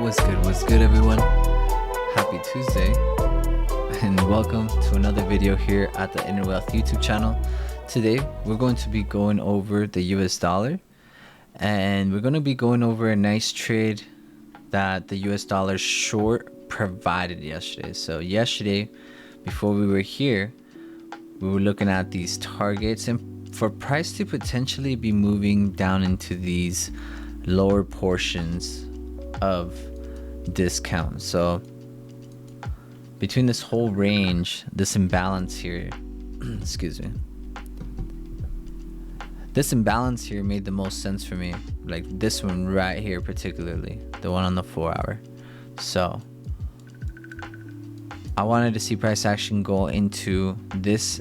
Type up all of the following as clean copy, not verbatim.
What's good everyone? Happy Tuesday and welcome to another video here at the Inner Wealth YouTube channel. Today we're going to be going over the US dollar, and we're going to be going over a nice trade that the US dollar short provided yesterday. So yesterday, before we were here, we were looking at these targets, and for price to potentially be moving down into these lower portions of discount. So between this whole range, this imbalance here excuse me, this imbalance here made the most sense for me, like this one right here, particularly the one on the 4-hour. So I wanted to see price action go into this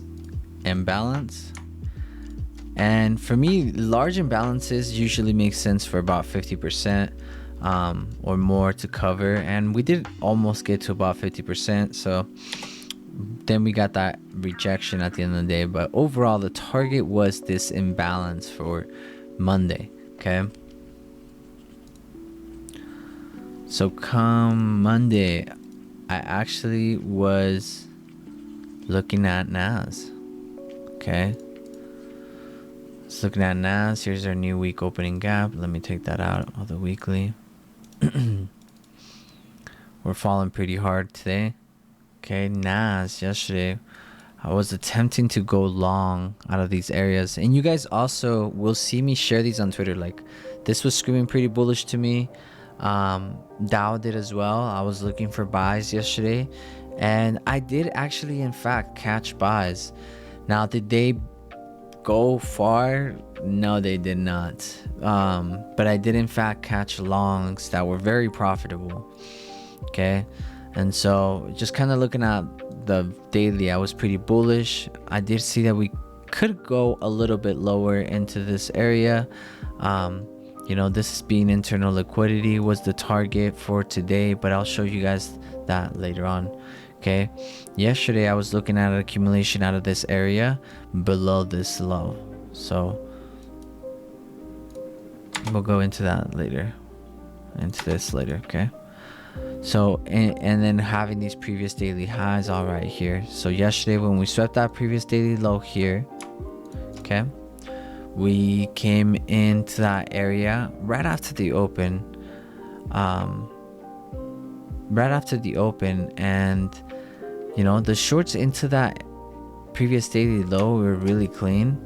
imbalance, and for me, large imbalances usually make sense for about 50% or more to cover, and we did almost get to about 50%. So then we got that rejection at the end of the day, but overall the target was this imbalance for Monday. Okay, so come Monday, I actually was looking at NAS. Okay, just looking at NAS. Here's our new week opening gap. Let me take that out of the weekly. We're falling pretty hard today. Okay, NAS yesterday, I was attempting to go long out of these areas, and you guys also will see me share these on Twitter. Like, this was screaming pretty bullish to me. Dow did as well. I was looking for buys yesterday, and I did actually in fact catch buys. Now, did they go far? No, they did not. But I did in fact catch longs that were very profitable. Okay, and so just kind of looking at the daily, I was pretty bullish. I did see that we could go a little bit lower into this area. This being internal liquidity was the target for today, but I'll show you guys that later on. Okay, yesterday I was looking at an accumulation out of this area below this low, so we'll go into that later, okay. So and then having these previous daily highs all right here. So yesterday when we swept that previous daily low here, okay, we came into that area right after the open, and the shorts into that previous daily low were really clean,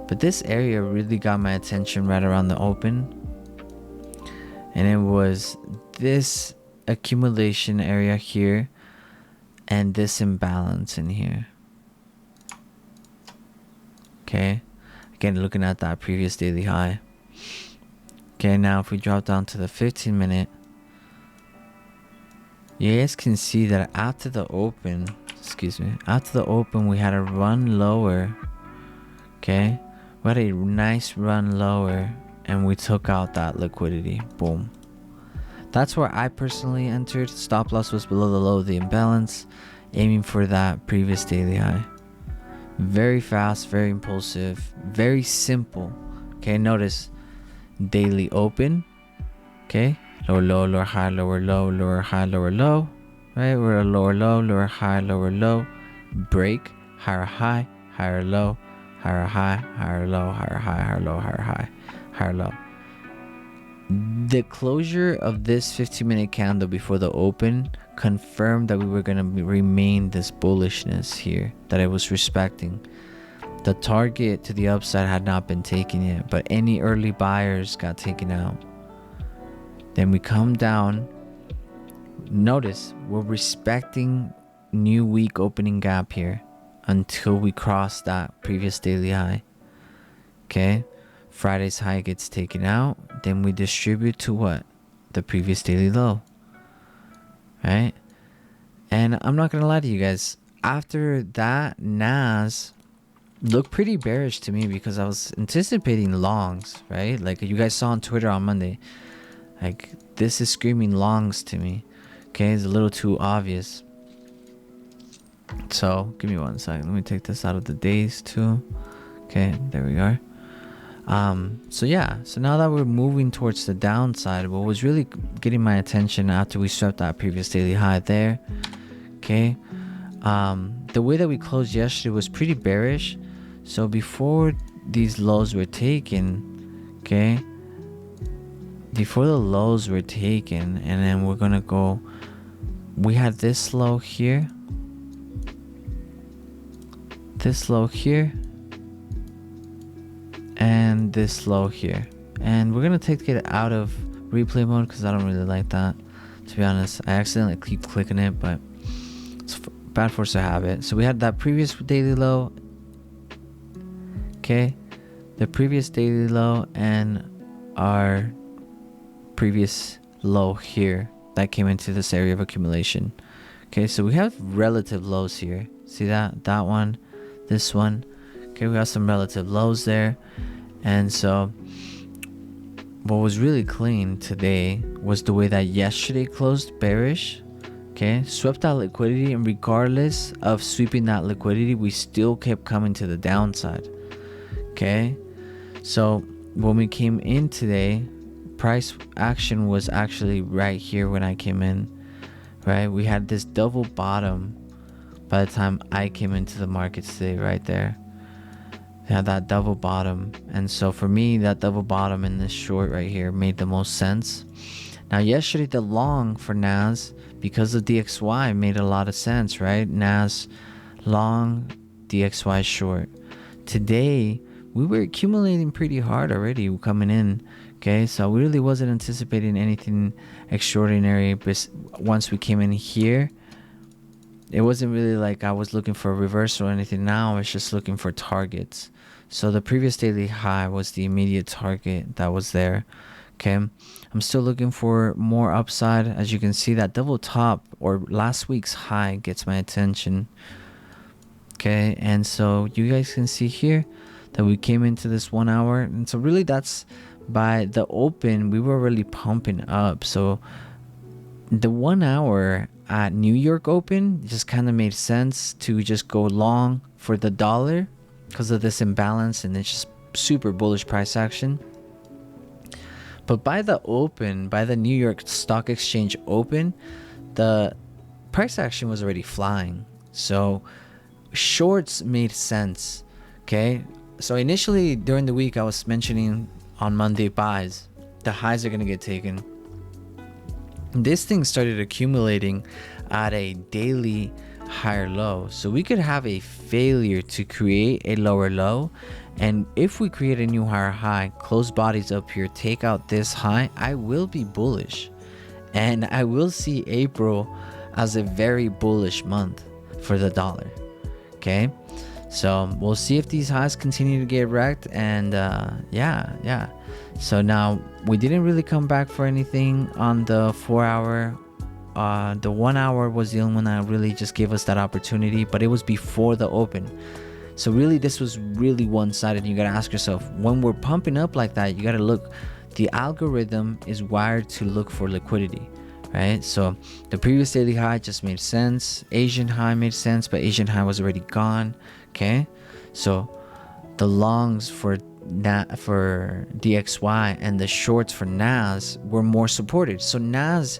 but this area really got my attention right around the open, and it was this accumulation area here and this imbalance in here. Okay, again looking at that previous daily high. Okay, now if we drop down to the 15-minute, you guys can see that after the open we had a run lower. Okay, we had a nice run lower, and we took out that liquidity. Boom. That's where I personally entered. Stop loss was below the low of the imbalance, aiming for that previous daily high. Very fast, very impulsive, very simple. Okay, notice daily open. Okay, lower low, lower high, lower low, lower high, lower low. Right, we're a lower low, lower high, lower low. Break, higher high, higher low, higher high, higher low, higher high, higher low, higher high, higher low. The closure of this 15-minute candle before the open confirmed that we were going to remain this bullishness here that I was respecting. The target to the upside had not been taken yet, but any early buyers got taken out. Then we come down. Notice we're respecting new week opening gap here until we cross that previous daily high. Okay, Friday's high gets taken out, then we distribute to what? The previous daily low. Right? And I'm not gonna lie to you guys, after that, NAS looked pretty bearish to me because I was anticipating longs, right? Like you guys saw on Twitter on Monday. Like, this is screaming longs to me. Okay, it's a little too obvious. So give me 1 second. Let me take this out of the days too. Okay, there we are. So yeah, so now that we're moving towards the downside, what was really getting my attention after we swept that previous daily high there, okay, the way that we closed yesterday was pretty bearish. So before these lows were taken, okay, before the lows were taken, and then we're gonna go, we had this low here, this low here, and this low here, and we're gonna take it out of replay mode because I don't really like that, to be honest. I accidentally keep clicking it, but it's bad force of habit. So we had that previous daily low, okay, the previous daily low, and our previous low here that came into this area of accumulation. Okay, so we have relative lows here. See that one, this one. Okay, we have some relative lows there. And so what was really clean today was the way that yesterday closed bearish. Okay, swept that liquidity, and regardless of sweeping that liquidity, we still kept coming to the downside. Okay, so when we came in today, price action was actually right here when I came in, right? We had this double bottom by the time I came into the market today, right there. They had that double bottom, and so for me, that double bottom in this short right here made the most sense. Now yesterday, the long for NAS, because of DXY, made a lot of sense, right? NAS long, DXY short. Today we were accumulating pretty hard already coming in. Okay, so we really wasn't anticipating anything extraordinary, but once we came in here, it wasn't really like I was looking for a reversal or anything. Now I was just looking for targets. So the previous daily high was the immediate target that was there. Okay, I'm still looking for more upside. As you can see, that double top or last week's high gets my attention. Okay, and so you guys can see here that we came into this 1 hour, and so really that's by the open we were really pumping up. So the 1 hour at New York open just kind of made sense to just go long for the dollar because of this imbalance, and it's just super bullish price action. But by the open, by the New York Stock Exchange open, the price action was already flying, so shorts made sense. Okay, so initially during the week I was mentioning on Monday buys, the highs are going to get taken. This thing started accumulating at a daily higher low, so we could have a failure to create a lower low, and if we create a new higher high, close bodies up here, take out this high, I will be bullish, and I will see April as a very bullish month for the dollar. Okay, so we'll see if these highs continue to get wrecked, and yeah. So now we didn't really come back for anything on the 4 hour. The 1 hour was the only one that really just gave us that opportunity, but it was before the open. So really this was really one-sided. You got to ask yourself, when we're pumping up like that, you got to look, the algorithm is wired to look for liquidity, right? So the previous daily high just made sense. Asian high made sense, but Asian high was already gone. Okay, so the longs for DXY and the shorts for NAS were more supported. So NAS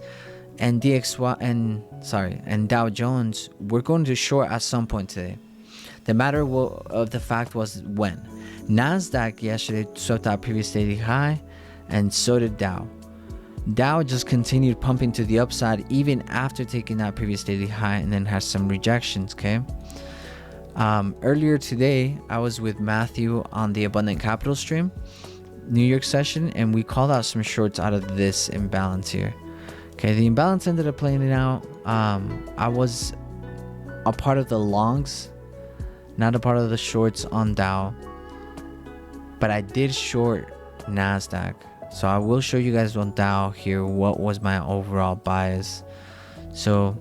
and DXY and Dow Jones, we're going to short at some point today. The matter of the fact was when. NASDAQ yesterday swept that previous daily high, and so did Dow. Dow just continued pumping to the upside even after taking that previous daily high, and then has some rejections. Okay. Earlier today, I was with Matthew on the Abundant Capital stream, New York session, and we called out some shorts out of this imbalance here. Okay, the imbalance ended up playing it out. I was a part of the longs, not a part of the shorts on Dow, but I did short NASDAQ. So I will show you guys on Dow here what was my overall bias. So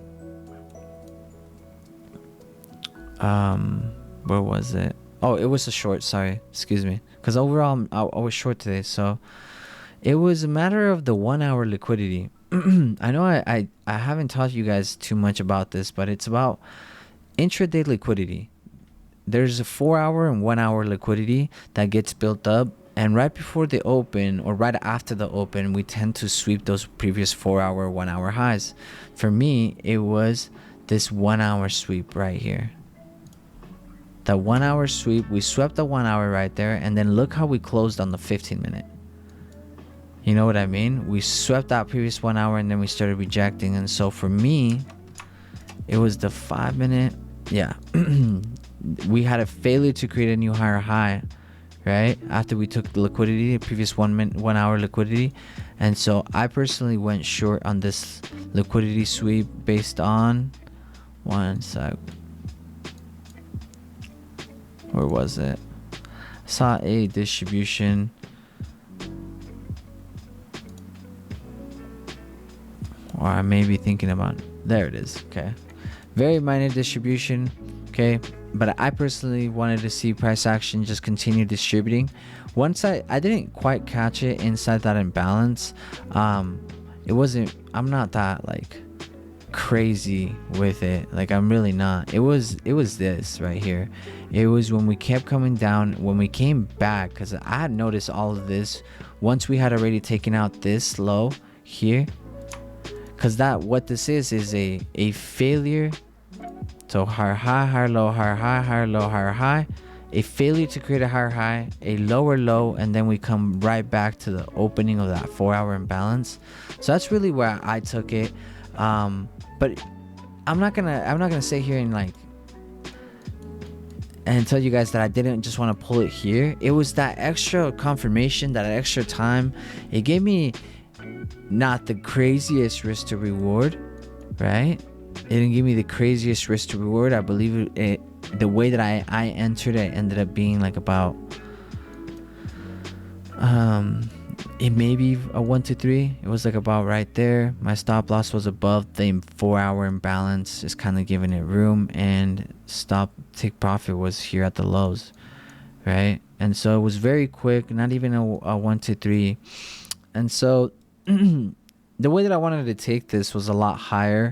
where was it? Oh, it was a short, sorry, excuse me, because overall I was short today. So it was a matter of the 1 hour liquidity. I know I haven't taught you guys too much about this, but it's about intraday liquidity. There's a 4 hour and 1 hour liquidity that gets built up And right before the open, or right after the open, we tend to sweep those previous 4-hour, 1-hour highs. For me, it was this 1-hour sweep right here. The 1-hour sweep, we swept the 1 hour right there, and then look how we closed on the 15-minute. You know what I mean? We swept that previous 1 hour, and then we started rejecting. And so for me, it was the 5-minute. Yeah. We had a failure to create a new higher high, right? After we took the liquidity, the previous 1 hour liquidity. And so I personally went short on this liquidity sweep based on, one sec. Where was it? I saw a distribution. Or I may be thinking about, there it is. Okay. Very minor distribution. Okay. But I personally wanted to see price action just continue distributing. Once I didn't quite catch it inside that imbalance. It wasn't, I'm not that like crazy with it. Like, I'm really not. It was this right here. It was when we kept coming down, when we came back, because I had noticed all of this once we had already taken out this low here. Because what this is a failure. So higher high, higher low, higher high, higher low, higher high. A failure to create a higher high, a lower low, and then we come right back to the opening of that 4-hour imbalance. So that's really where I took it. But I'm not gonna sit here and tell you guys that I didn't just want to pull it here. It was that extra confirmation, that extra time. It gave me not the craziest risk to reward, right? It didn't give me the craziest risk to reward. I believe the way that I entered it ended up being like about it may be a 1 to 3. It was like about right there. My stop loss was above the 4-hour imbalance, just kind of giving it room, and take profit was here at the lows, right? And so it was very quick, not even a 1 to 3. And so the way that I wanted to take this was a lot higher.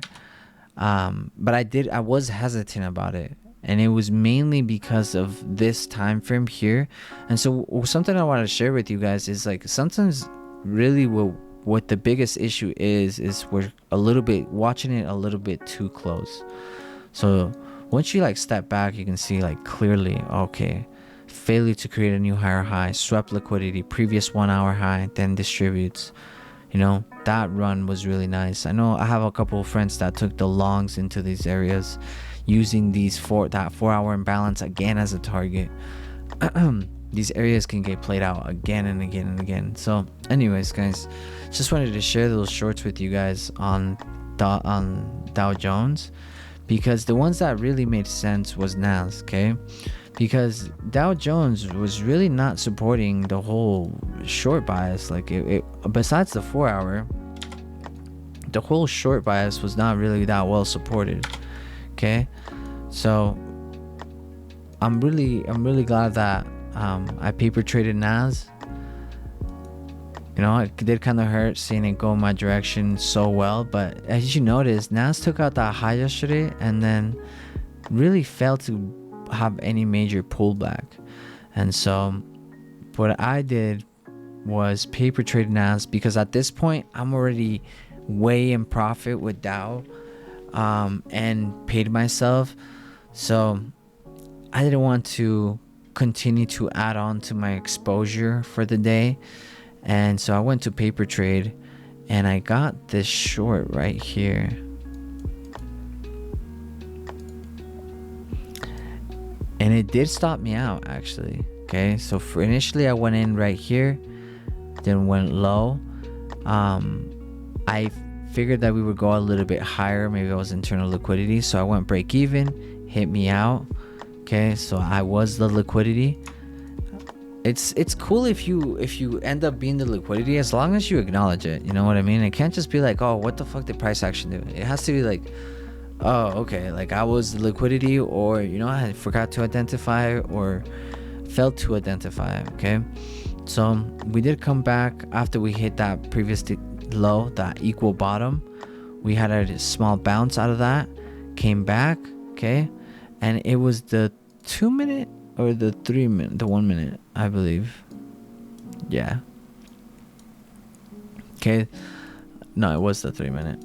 But I was hesitant about it, and it was mainly because of this time frame here. And so something I want to share with you guys is like, sometimes really what the biggest issue is we're a little bit watching it a little bit too close. So once you like step back, you can see like clearly, okay, failure to create a new higher high, swept liquidity, previous 1 hour high, then distributes. You know, that run was really nice. I know I have a couple of friends that took the longs into these areas, using that 4-hour imbalance again as a target. These areas can get played out again and again and again. So anyways, guys, just wanted to share those shorts with you guys on Dow Jones, because the ones that really made sense was NAS, okay? Because Dow Jones was really not supporting the whole short bias. Like it besides the 4-hour, the whole short bias was not really that well supported. Okay, so I'm really glad that I paper traded NAS. You know, it did kind of hurt seeing it go my direction so well, but as you notice, NAS took out that high yesterday and then really failed to have any major pullback. And so what I did was paper trade NAS, because at this point I'm already way in profit with Dow, and paid myself. So I didn't want to continue to add on to my exposure for the day. And so I went to paper trade and I got this short right here. And it did stop me out actually. Okay, so for initially I went in right here, then went low. I figured that we would go a little bit higher. Maybe it was internal liquidity, so I went break even, hit me out. Okay, so I was the liquidity. It's cool if you end up being the liquidity, as long as you acknowledge it. You know what I mean? It can't just be like, oh, what the fuck did price action do? It has to be like, oh, okay, like I was the liquidity, or you know, I forgot to identify or failed to identify. Okay, so we did come back after we hit that previous low, that equal bottom. We had a small bounce out of that, came back. Okay, and it was the 2 minute or the 3 minute, the 1 minute, I believe. Yeah. Okay. No, it was the 3 minute.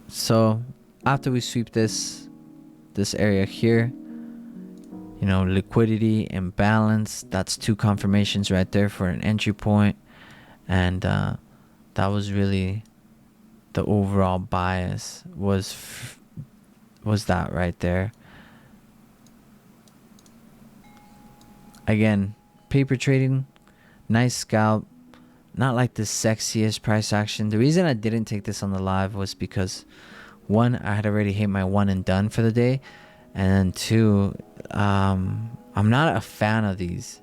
So after we sweep this area here, you know, liquidity and balance, that's 2 confirmations right there for an entry point. And that was really the overall bias was that right there. Again, paper trading, nice scalp, not like the sexiest price action. The reason I didn't take this on the live was because 1, I had already hit my 1 and done for the day, and 2, I'm not a fan of these.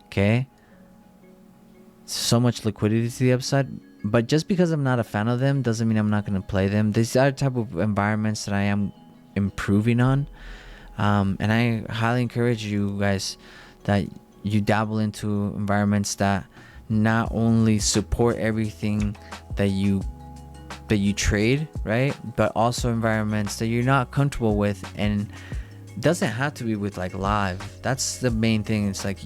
Okay, so much liquidity to the upside, but just because I'm not a fan of them doesn't mean I'm not going to play them. These are type of environments that I am improving on, and I highly encourage you guys that you dabble into environments that not only support everything that you trade, right, but also environments that you're not comfortable with. And doesn't have to be with like live. That's the main thing. It's like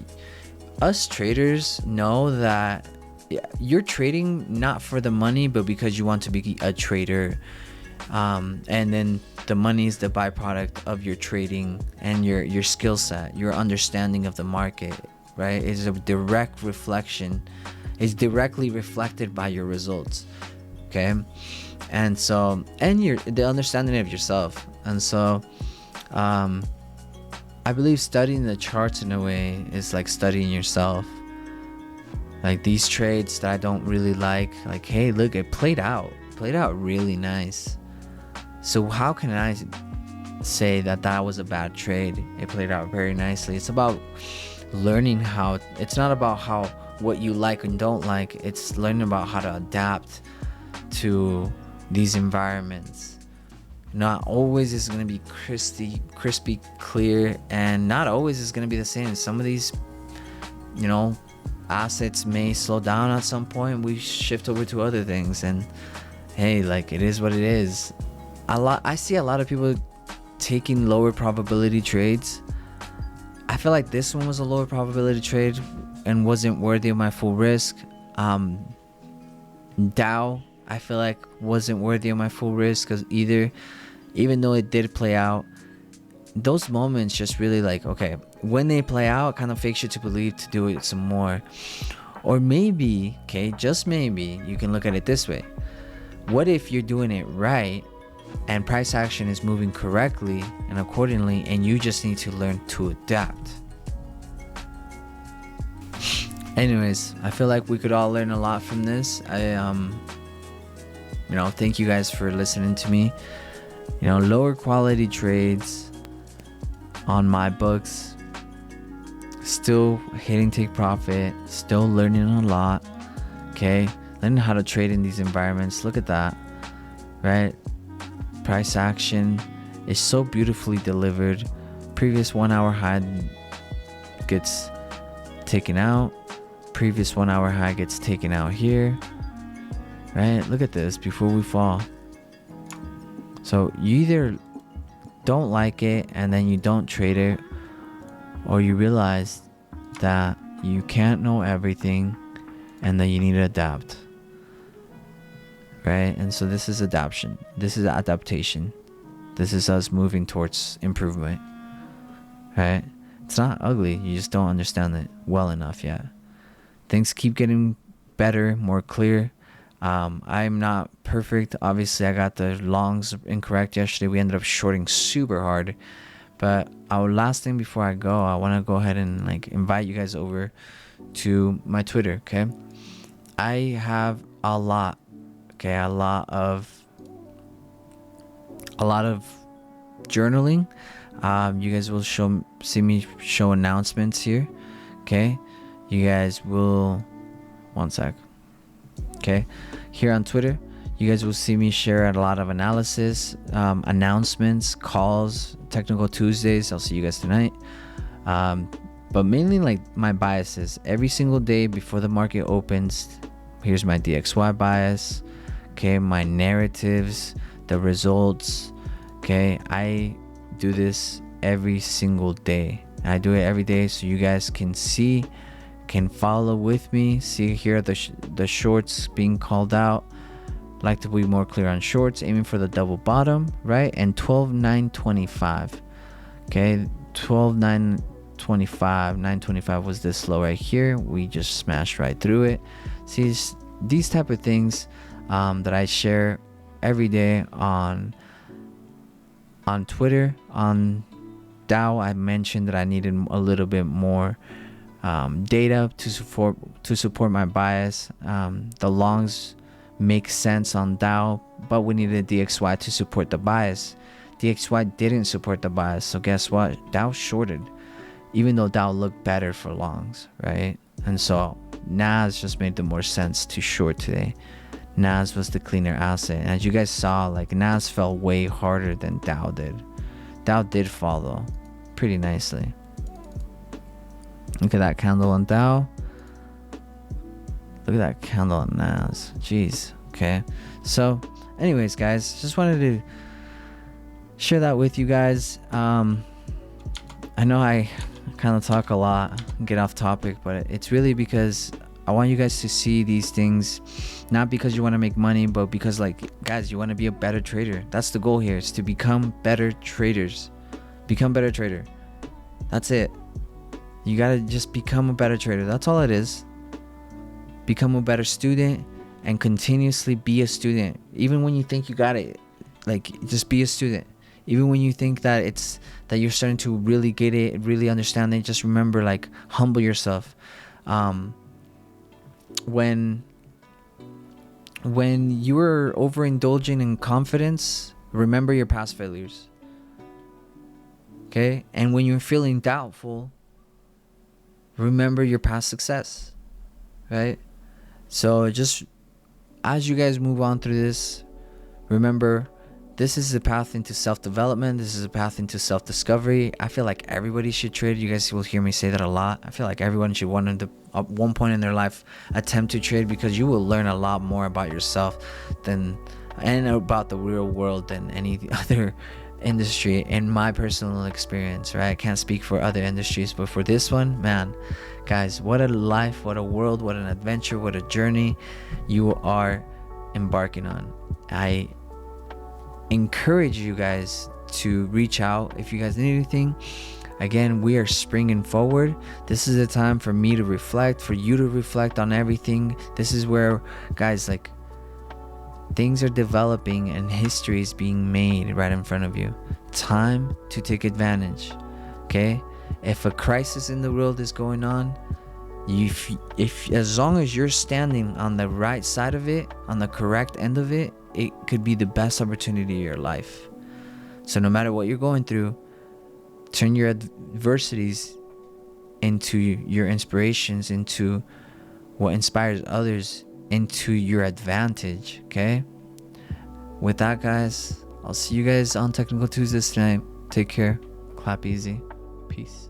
us traders know that you're trading not for the money, but because you want to be a trader, and then the money is the byproduct of your trading and your skill set, your understanding of the market, right? It's a direct reflection. It's directly reflected by your results. Okay, and so, and the understanding of yourself. And so I believe studying the charts in a way is like studying yourself. Like these trades that I don't really like, hey, look, it played out really nice. So how can I say that was a bad trade? It played out very nicely. It's about learning how. It's not about what you like and don't like. It's learning about how to adapt to these environments. Not always is going to be crispy clear, and not always is going to be the same. Some of these, you know, assets may slow down at some point. We shift over to other things, and hey, like, it is what it is. I see a lot of people taking lower probability trades. I feel like this one was a lower probability trade and wasn't worthy of my full risk. DOW, I feel like, wasn't worthy of my full risk, because even though it did play out, those moments just really, like, okay, when they play out, it kind of fakes you to believe to do it some more. Or maybe, okay, just maybe, you can look at it this way. What if you're doing it right and price action is moving correctly and accordingly, and you just need to learn to adapt? Anyways, I feel like we could all learn a lot from this. Thank you guys for listening to me. Lower quality trades on my books, still hitting take profit, still learning a lot. Okay, learning how to trade in these environments. Look at that, right? Price action is so beautifully delivered. Previous 1 hour high gets taken out. Previous 1 hour high gets taken out here, right? Look at this before we fall. So you either don't like it and then you don't trade it, or you realize that you can't know everything and that you need to adapt, right? And so this is adaptation. This is adaptation. This is us moving towards improvement, right? It's not ugly. You just don't understand it well enough yet. Things keep getting better, more clear. I'm not perfect. Obviously, I got the longs incorrect yesterday. We ended up shorting super hard. But our last thing before I go, I want to go ahead and invite you guys over to my Twitter, okay? I have a lot of journaling. You guys will see me show announcements here, okay? You guys will, one sec, okay? Here on Twitter, you guys will see me share a lot of analysis, announcements, calls, technical Tuesdays. I'll see you guys tonight. But mainly my biases. Every single day before the market opens, here's my DXY bias, okay? My narratives, the results, okay? I do this every single day. I do it every day so you guys can see, can follow with me. See here the shorts being called out. Like to be more clear on shorts, aiming for the double bottom, right? And 12,925. Okay, 12,925. 925 was this low right here. We just smashed right through it. See, these type of things that I share every day on Twitter. On DOW, I mentioned that I needed a little bit more data to support my bias. The longs make sense on DOW, but we needed DXY to support the bias. DXY didn't support the bias, so guess what? DOW shorted, even though DOW looked better for longs, right? And so NAS just made the more sense to short today. NAS was the cleaner asset, and as you guys saw, like NAS fell way harder than DOW did. DOW did fall though, pretty nicely. Look at that candle on DOW. Look at that candle on NAS. Jeez. Okay. So, anyways, guys, just wanted to share that with you guys. I know I kind of talk a lot, get off topic, but it's really because I want you guys to see these things, not because you want to make money, but because, like, guys, you want to be a better trader. That's the goal here, is to become better traders. Become better trader. That's it. You got to just become a better trader. That's all it is. Become a better student and continuously be a student. Even when you think you got it, like, just be a student. Even when you think that you're starting to really get it, really understand it, just remember, like, humble yourself. When you are overindulging in confidence, remember your past failures. Okay? And when you're feeling doubtful, remember your past success. Right? So just as you guys move on through this, remember, this is a path into self-development. This is a path into self-discovery. I feel like everybody should trade. You guys will hear me say that a lot. I feel like everyone should at one point in their life attempt to trade, because you will learn a lot more about yourself and about the real world than any other industry, in my personal experience, right? I can't speak for other industries, but for this one, man, guys, what a life, what a world, what an adventure, what a journey you are embarking on. I encourage you guys to reach out if you guys need anything. Again, we are springing forward. This is a time for me to reflect, for you to reflect on everything. This is where, guys, like, things are developing and history is being made right in front of you. Time to take advantage. Okay? If a crisis in the world is going on, if as long as you're standing on the right side of it, on the correct end of it, it could be the best opportunity of your life. So no matter what you're going through, turn your adversities into your inspirations, into what inspires others, into your advantage. Okay? With that, guys, I'll see you guys on Technical Tuesdays tonight. Take care. Clap easy. Peace.